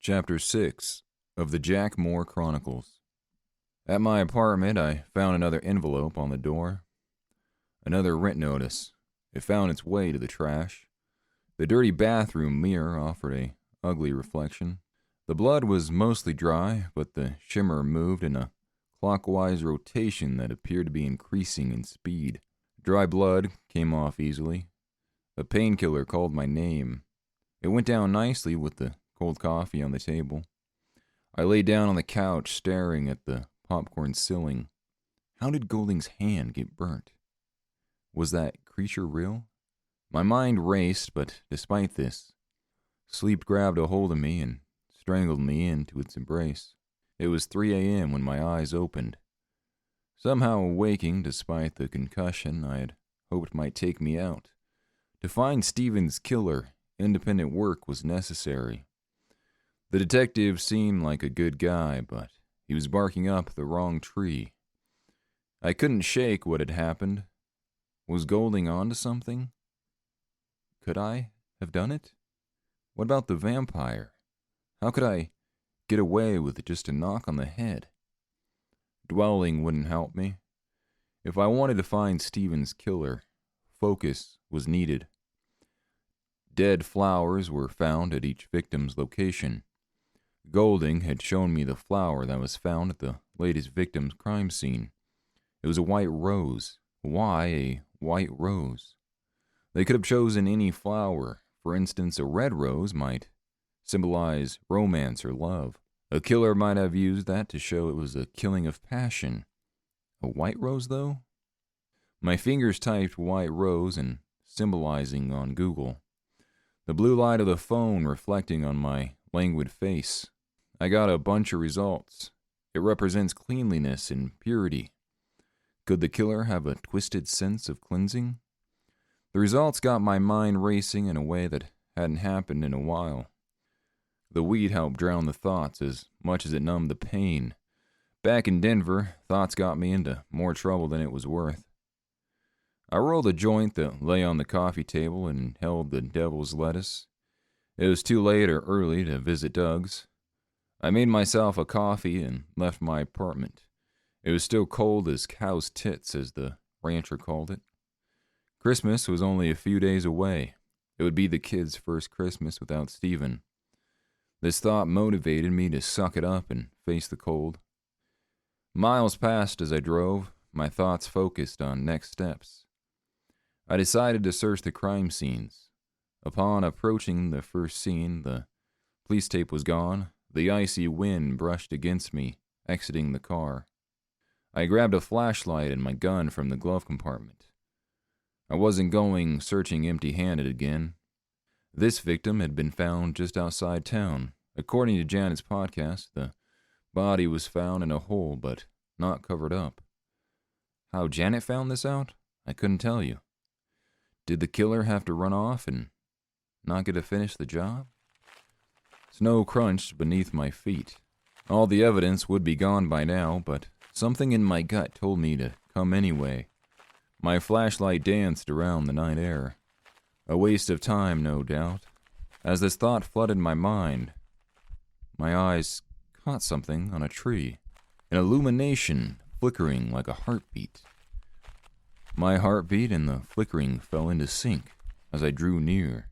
Chapter 6 of the Jack Moor Chronicles. At my apartment, I found another envelope on the door. Another rent notice. It found its way to the trash. The dirty bathroom mirror offered a ugly reflection. The blood was mostly dry, but the shimmer moved in a clockwise rotation that appeared to be increasing in speed. Dry blood came off easily. A painkiller called my name. It went down nicely with the cold coffee on the table. I lay down on the couch staring at the popcorn ceiling. How did Golding's hand get burnt? Was that creature real? My mind raced, but despite this, sleep grabbed a hold of me and strangled me into its embrace. It was 3 a.m. when my eyes opened. Somehow awaking despite the concussion I had hoped might take me out. To find Stephen's killer, independent work was necessary. The detective seemed like a good guy, but he was barking up the wrong tree. I couldn't shake what had happened. Was Golding onto something? Could I have done it? What about the vampire? How could I get away with just a knock on the head? Dwelling wouldn't help me. If I wanted to find Stephen's killer, focus was needed. Dead flowers were found at each victim's location. Golding had shown me the flower that was found at the latest victim's crime scene. It was a white rose. Why a white rose? They could have chosen any flower. For instance, a red rose might symbolize romance or love. A killer might have used that to show it was a killing of passion. A white rose, though? My fingers typed white rose and symbolizing on Google. The blue light of the phone reflecting on my languid face. I got a bunch of results. It represents cleanliness and purity. Could the killer have a twisted sense of cleansing? The results got my mind racing in a way that hadn't happened in a while. The weed helped drown the thoughts as much as it numbed the pain. Back in Denver, thoughts got me into more trouble than it was worth. I rolled a joint that lay on the coffee table and held the devil's lettuce. It was too late or early to visit Doug's. I made myself a coffee and left my apartment. It was still cold as cow's tits, as the rancher called it. Christmas was only a few days away. It would be the kids' first Christmas without Stephen. This thought motivated me to suck it up and face the cold. Miles passed as I drove, my thoughts focused on next steps. I decided to search the crime scenes. Upon approaching the first scene, the police tape was gone. The icy wind brushed against me, exiting the car. I grabbed a flashlight and my gun from the glove compartment. I wasn't going searching empty-handed again. This victim had been found just outside town. According to Janet's podcast, the body was found in a hole, but not covered up. How Janet found this out, I couldn't tell you. Did the killer have to run off and not get to finish the job? Snow crunched beneath my feet. All the evidence would be gone by now, but something in my gut told me to come anyway. My flashlight danced around the night air. A waste of time, no doubt. As this thought flooded my mind, my eyes caught something on a tree, an illumination flickering like a heartbeat. My heartbeat and the flickering fell into sync as I drew near.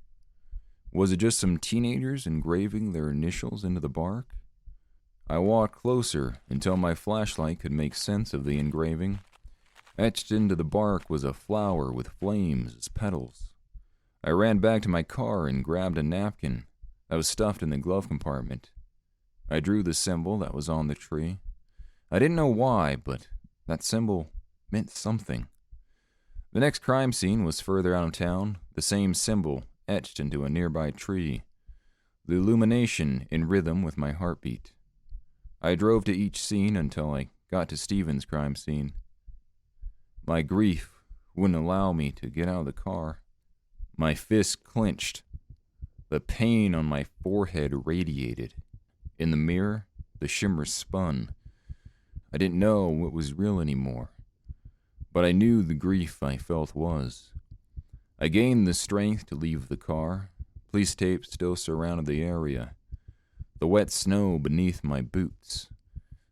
Was it just some teenagers engraving their initials into the bark? I walked closer until my flashlight could make sense of the engraving. Etched into the bark was a flower with flames as petals. I ran back to my car and grabbed a napkin that was stuffed in the glove compartment. I drew the symbol that was on the tree. I didn't know why, but that symbol meant something. The next crime scene was further out of town, the same symbol etched into a nearby tree, the illumination in rhythm with my heartbeat. I drove to each scene until I got to Stephen's crime scene. My grief wouldn't allow me to get out of the car. My fists clenched. The pain on my forehead radiated. In the mirror, the shimmer spun. I didn't know what was real anymore, but I knew the grief I felt was. I gained the strength to leave the car. Police tape still surrounded the area. the wet snow beneath my boots.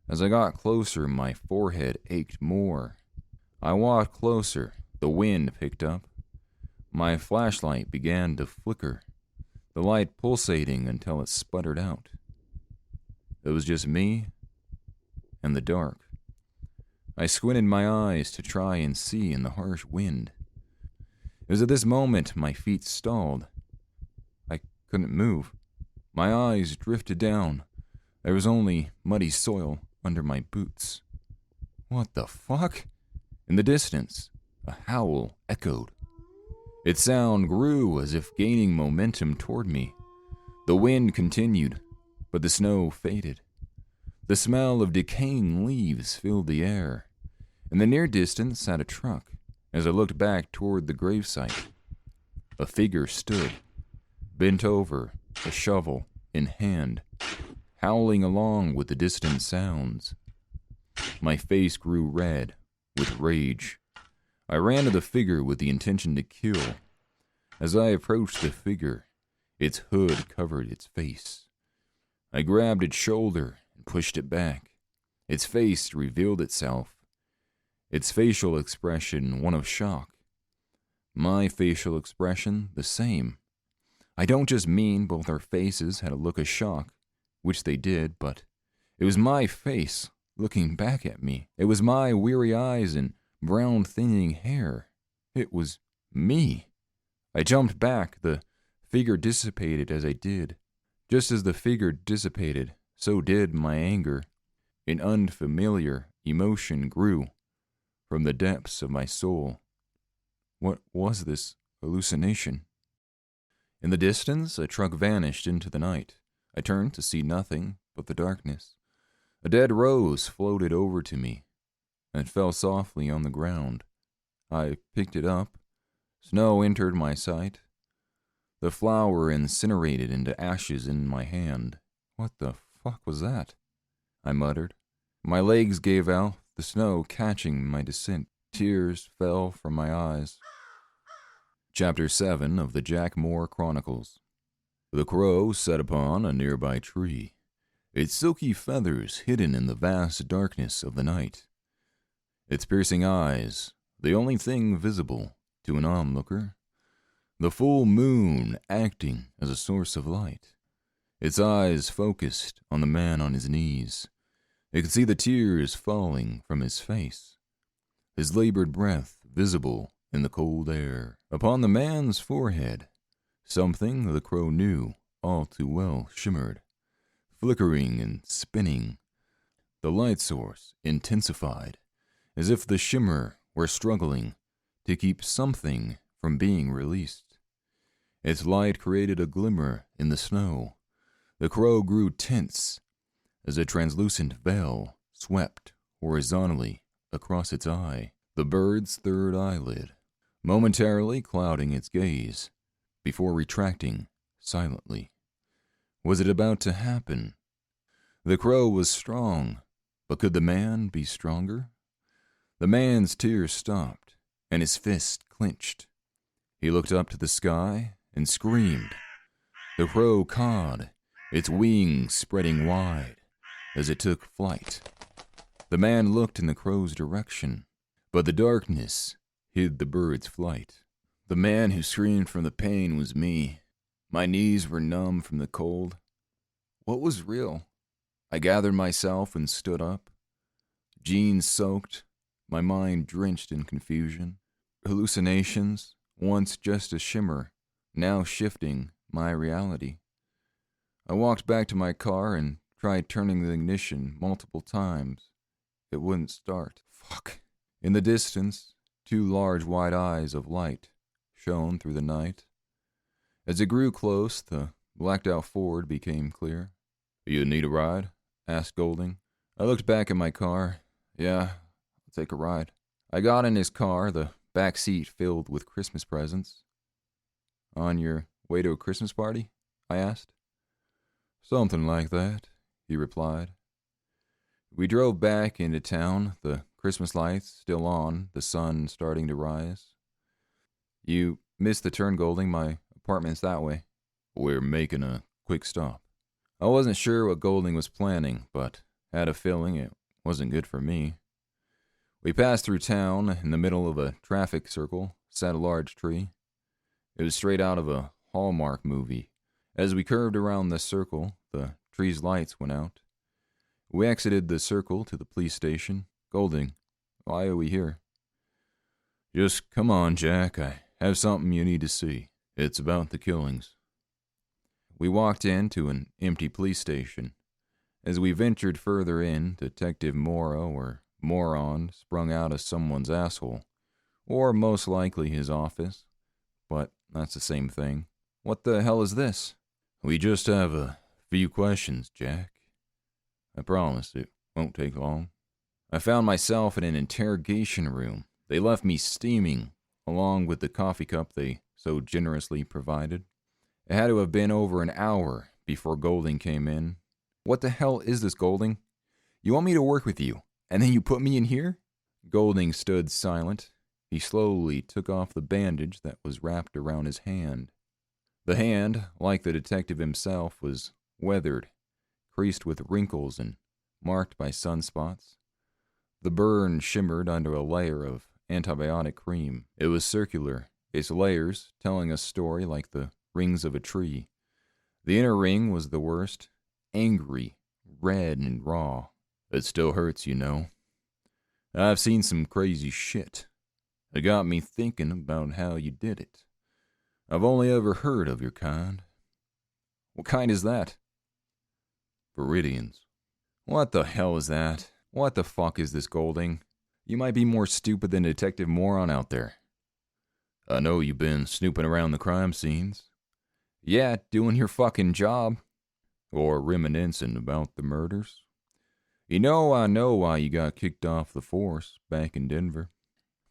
As I got closer, my forehead ached more. I walked closer. The wind picked up. My flashlight began to flicker, the light pulsating until it sputtered out. It was just me and the dark. I squinted my eyes to try and see in the harsh wind. It was at this moment my feet stalled. I couldn't move. My eyes drifted down. There was only muddy soil under my boots. What the fuck? In the distance, a howl echoed. Its sound grew as if gaining momentum toward me. The wind continued, but the snow faded. The smell of decaying leaves filled the air. In the near distance sat a truck. As I looked back toward the gravesite, a figure stood, bent over, a shovel in hand, howling along with the distant sounds. My face grew red with rage. I ran to the figure with the intention to kill. As I approached the figure, its hood covered its face. I grabbed its shoulder and pushed it back. Its face revealed itself, its facial expression one of shock. My facial expression the same. I don't just mean both our faces had a look of shock, which they did, but it was my face looking back at me. It was my weary eyes and brown thinning hair. It was me. I jumped back. The figure dissipated as I did. Just as the figure dissipated, so did my anger. An unfamiliar emotion grew from the depths of my soul. What was this hallucination? In the distance, a truck vanished into the night. I turned to see nothing but the darkness. A dead rose floated over to me and fell softly on the ground. I picked it up. Snow entered my sight. The flower incinerated into ashes in my hand. What the fuck was that? I muttered. My legs gave out, the snow catching my descent. Tears fell from my eyes. Chapter 7 of the Jack Moor Chronicles. The crow sat upon a nearby tree, its silky feathers hidden in the vast darkness of the night. Its piercing eyes, the only thing visible to an onlooker, the full moon acting as a source of light. Its eyes focused on the man on his knees. It could see the tears falling from his face, his labored breath visible in the cold air. Upon the man's forehead, something the crow knew all too well shimmered, flickering and spinning. The light source intensified, as if the shimmer were struggling to keep something from being released. Its light created a glimmer in the snow. The crow grew tense as a translucent veil swept horizontally across its eye, the bird's third eyelid, momentarily clouding its gaze before retracting silently. Was it about to happen? The crow was strong, but could the man be stronger? The man's tears stopped, and his fist clenched. He looked up to the sky and screamed. The crow cawed, its wings spreading wide as it took flight. The man looked in the crow's direction, but the darkness hid the bird's flight. The man who screamed from the pain was me. My knees were numb from the cold. What was real? I gathered myself and stood up, jeans soaked, my mind drenched in confusion. Hallucinations, once just a shimmer, now shifting my reality. I walked back to my car and tried turning the ignition multiple times. It wouldn't start. Fuck. In the distance, two large wide eyes of light shone through the night. As it grew close, the blacked-out Ford became clear. "You need a ride?" asked Golding. I looked back at my car. "Yeah, I'll take a ride." I got in his car, the back seat filled with Christmas presents. "On your way to a Christmas party?" I asked. "Something like that," he replied. We drove back into town, the Christmas lights still on, the sun starting to rise. "You missed the turn, Golding. My apartment's that way." "We're making a quick stop," I wasn't sure what Golding was planning, but had a feeling it wasn't good for me. We passed through town. In the middle of a traffic circle sat a large tree. It was straight out of a Hallmark movie. As we curved around the circle, the tree's lights went out. We exited the circle to the police station. Golding, why are we here? Just come on, Jack. I have something you need to see. It's about the killings. We walked into an empty police station. As we ventured further in, Detective Morrow, or Moron, sprung out of someone's asshole. Or most likely his office. But that's the same thing. What the hell is this? We just have a few questions, Jack. I promise it won't take long. I found myself in an interrogation room. They left me steaming, along with the coffee cup they so generously provided. It had to have been over an hour before Golding came in. What the hell is this, Golding? You want me to work with you, and then you put me in here? Golding stood silent. He slowly took off the bandage that was wrapped around his hand. The hand, like the detective himself, was weathered, creased with wrinkles and marked by sunspots. The burn shimmered under a layer of antibiotic cream. It was circular, its layers telling a story like the rings of a tree. The inner ring was the worst, angry, red, and raw. It still hurts, you know. I've seen some crazy shit. It got me thinking about how you did it. I've only ever heard of your kind. What kind is that? Viridians. What the hell is that? What the fuck is this, Golding? You might be more stupid than Detective Moron out there. I know you've been snooping around the crime scenes. Yeah, doing your fucking job. Or reminiscing about the murders. You know, I know why you got kicked off the force back in Denver.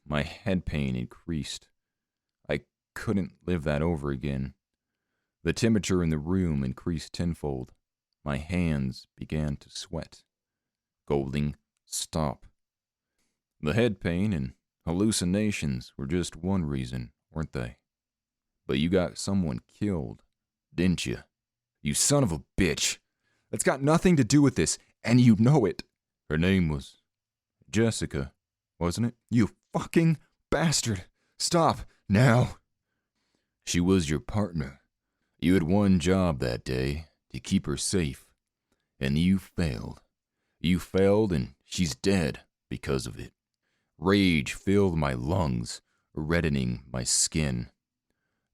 My head pain increased. I couldn't live that over again. The temperature in the room increased tenfold. My hands began to sweat. Golding, stop. The head pain and hallucinations were just one reason, weren't they? But you got someone killed, didn't you? You son of a bitch. That's got nothing to do with this, and you know it. Her name was Jessica, wasn't it? You fucking bastard. Stop, now. She was your partner. You had one job that day, to keep her safe. And you failed. You failed, and she's dead because of it. Rage filled my lungs, reddening my skin.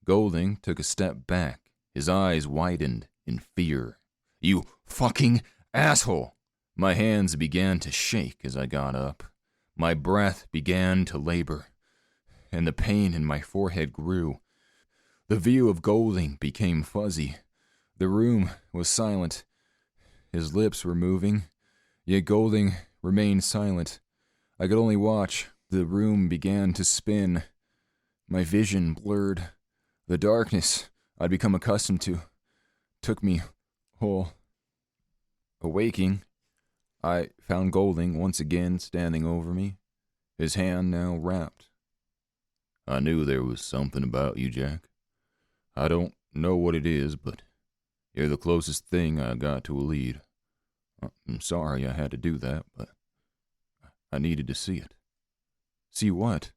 Golding took a step back, his eyes widened in fear. You fucking asshole! My hands began to shake as I got up. My breath began to labor, and the pain in my forehead grew. The view of Golding became fuzzy. The room was silent. His lips were moving, yet Golding remained silent. I could only watch. The room began to spin. My vision blurred. The darkness I'd become accustomed to took me whole. Awaking, I found Golding once again standing over me, his hand now wrapped. I knew there was something about you, Jack. I don't know what it is, but you're the closest thing I got to a lead. I'm sorry I had to do that, but I needed to see it. See what?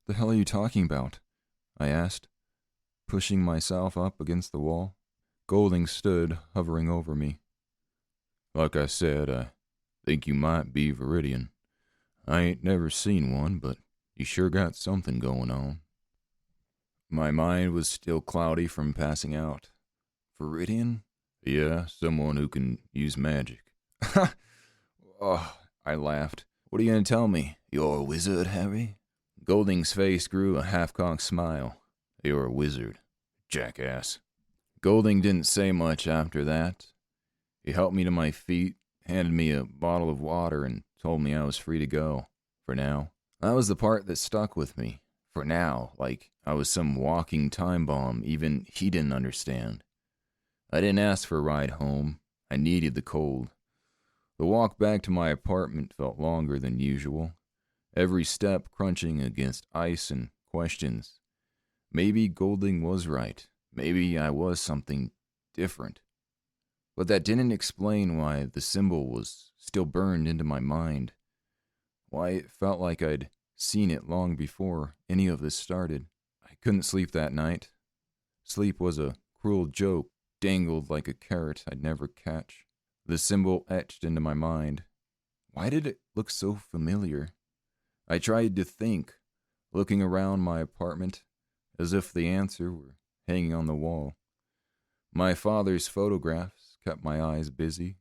The hell are you talking about? I asked, pushing myself up against the wall. Golding stood, hovering over me. Like I said, I think you might be Viridian. I ain't never seen one, but you sure got something going on. My mind was still cloudy from passing out. Viridian? Yeah, someone who can use magic. Oh, I laughed. What are you going to tell me? You're a wizard, Harry? Golding's face grew a half-cocked smile. You're a wizard, jackass. Golding didn't say much after that. He helped me to my feet, handed me a bottle of water, and told me I was free to go. For now. That was the part that stuck with me. For now, like I was some walking time bomb even he didn't understand. I didn't ask for a ride home. I needed the cold. The walk back to my apartment felt longer than usual. Every step crunching against ice and questions. Maybe Golding was right. Maybe I was something different. But that didn't explain why the symbol was still burned into my mind, why it felt like I'd seen it long before any of this started. I couldn't sleep that night. Sleep was a cruel joke dangled like a carrot I'd never catch. The symbol etched into my mind. Why did it look so familiar? I tried to think, looking around my apartment, as if the answer were hanging on the wall. My father's photographs kept my eyes busy.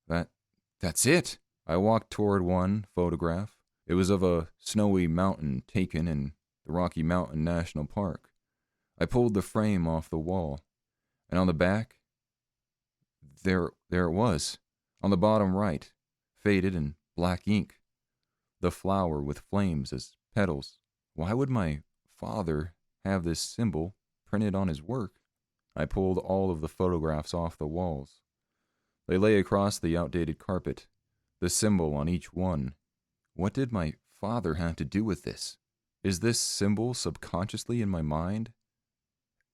That's it! I walked toward one photograph. It was of a snowy mountain taken in the Rocky Mountain National Park. I pulled the frame off the wall, and on the back, there it was, on the bottom right, faded in black ink, the flower with flames as petals. Why would my father have this symbol printed on his work? I pulled all of the photographs off the walls. They lay across the outdated carpet, the symbol on each one. What did my father have to do with this? Is this symbol subconsciously in my mind?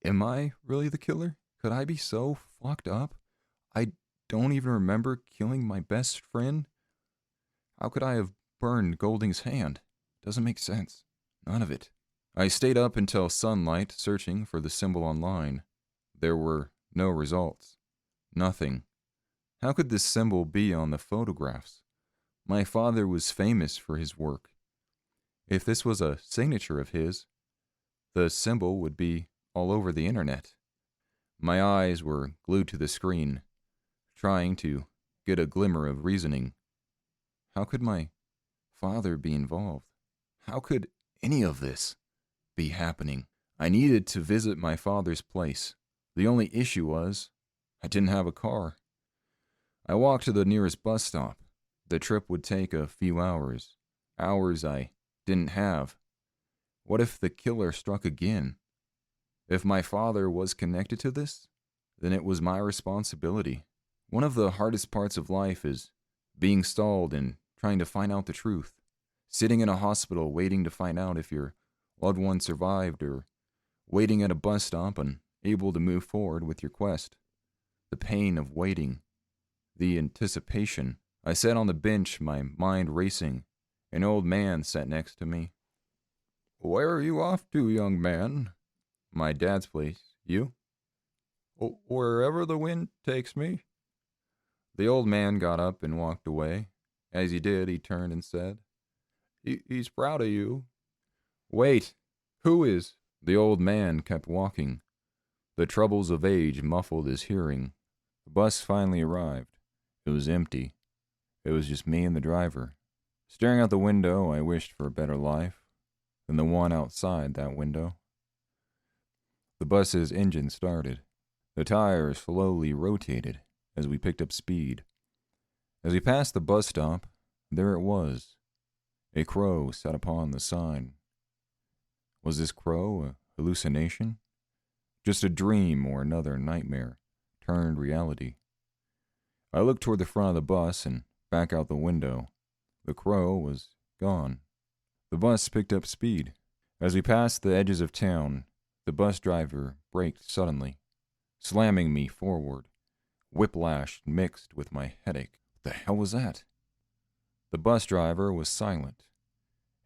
Am I really the killer? Could I be so fucked up? I don't even remember killing my best friend. How could I have burned Golding's hand? Doesn't make sense. None of it. I stayed up until sunlight searching for the symbol online. There were no results. Nothing. How could this symbol be on the photographs? My father was famous for his work. If this was a signature of his, the symbol would be all over the internet. My eyes were glued to the screen, trying to get a glimmer of reasoning. How could my father be involved? How could any of this be happening? I needed to visit my father's place. The only issue was I didn't have a car. I walked to the nearest bus stop. The trip would take a few hours. Hours I didn't have. What if the killer struck again? If my father was connected to this, then it was my responsibility. One of the hardest parts of life is being stalled and trying to find out the truth. Sitting in a hospital waiting to find out if your loved one survived, or waiting at a bus stop unable to move forward with your quest. The pain of waiting. The anticipation. I sat on the bench, my mind racing. An old man sat next to me. "Where are you off to, young man?" "My dad's place. You?" "Wherever the wind takes me." The old man got up and walked away. As he did, he turned and said, He's proud of you." "Wait, who is?" The old man kept walking. The troubles of age muffled his hearing. The bus finally arrived. It was empty. It was just me and the driver. Staring out the window, I wished for a better life than the one outside that window. The bus's engine started. The tires slowly rotated as we picked up speed. As we passed the bus stop, there it was. A crow sat upon the sign. Was this crow a hallucination? Just a dream or another nightmare turned reality? I looked toward the front of the bus and back out the window. The crow was gone. The bus picked up speed. As we passed the edges of town, the bus driver braked suddenly, slamming me forward. Whiplash mixed with my headache. What the hell was that? The bus driver was silent.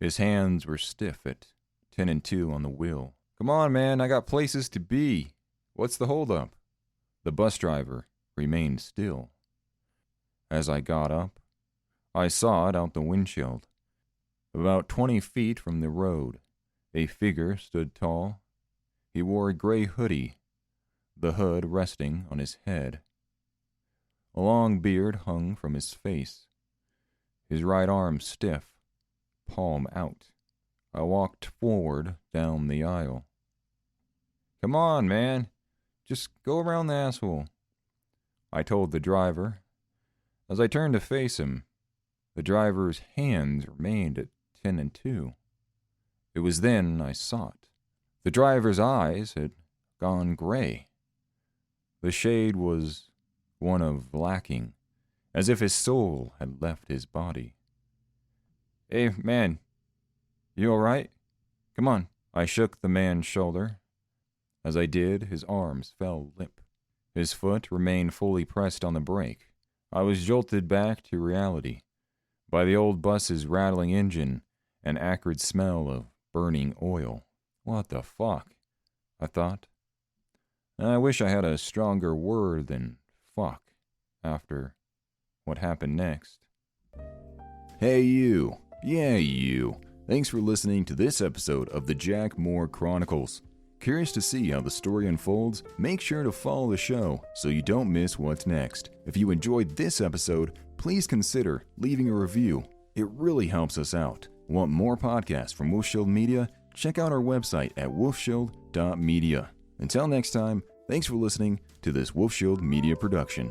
His hands were stiff at 10 and 2 on the wheel. "Come on, man, I got places to be. What's the holdup?" The bus driver remained still. As I got up, I saw it out the windshield. About 20 feet from the road, a figure stood tall. He wore a gray hoodie, the hood resting on his head. A long beard hung from his face, his right arm stiff, palm out. I walked forward down the aisle. "Come on, man. Just go around the asshole," I told the driver. As I turned to face him, the driver's hands remained at 10 and 2. It was then I saw it. The driver's eyes had gone gray. The shade was one of lacking, as if his soul had left his body. "Hey, man, you all right? Come on." I shook the man's shoulder. As I did, his arms fell limp. His foot remained fully pressed on the brake. I was jolted back to reality by the old bus's rattling engine and acrid smell of burning oil. What the fuck? I thought. I wish I had a stronger word than fuck after what happened next. Hey you. Yeah, you. Thanks for listening to this episode of the Jack Moor Chronicles. Curious to see how the story unfolds? Make sure to follow the show so you don't miss what's next. If you enjoyed this episode, please consider leaving a review. It really helps us out. Want more podcasts from WolfShield Media? Check out our website at wolfshield.media. Until next time, thanks for listening to this WolfShield Media production.